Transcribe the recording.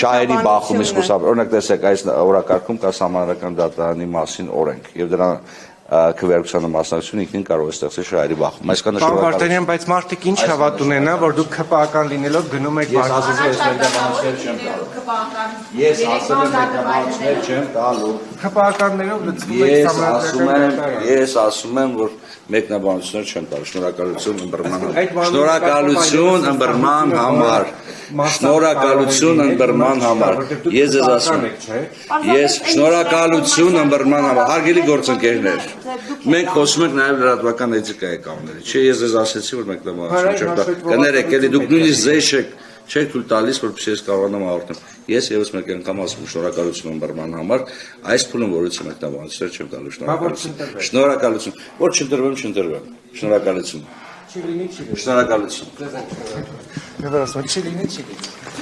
շահերի բախումից խուսափել։ Օրինակ տեսեք, այս օրակարգում կա սահմանադրական դատարանի մասին օրենք եւ դրա քվեարկությանը մասնակցությունը ինքնին կարող է ստեղծել շահերի բախում։ Այսքանը Պարոն Վարդանյան, բայց մարդիկ ինչ հավատ ունենա, որ դուք ԿՊԱ-ական լինելով գնում եք Ես ասել եմ մեկնաբանություններ չեմ տալու։ ԿՊԱ-ականներով լծվում եք համանդրական Ես ասում եմ, որ մեկնաբանություններ չեմ տալու։ Շնորհակալություն ըմբռնման համար։ Շնորհակալություն ըմբռնման համար։ Ես ձեզ ասում եմ։ Ես շնորհակալություն ըմբռնման համար։ Հարգելի գործընկերներ, մենք խոսում ենք նաև լրատվական էթիկայի կանոնների։ Չէ, ես ձեզ ասեցի, որ մեկնաբանություն չեմ տալու։ Կներեք, էլի դուք նույնիսկ զեյ չեք թույլ տալիս, որպեսզի ես կարողանամ հաղորդեմ։ Ես եւս մեկ անգամ ասում եմ շնորհակալություն ըմբռնման համար, այս փուլում որից մեկնաբանություններ չեմ տալու շնորհակալություն։ Շնորհակալություն, որ չընտրվեմ, չընտրվեմ։ Շնորհակալություն։ Շնորհակալություն։ Դե վերասում չի լինի, չի լինի։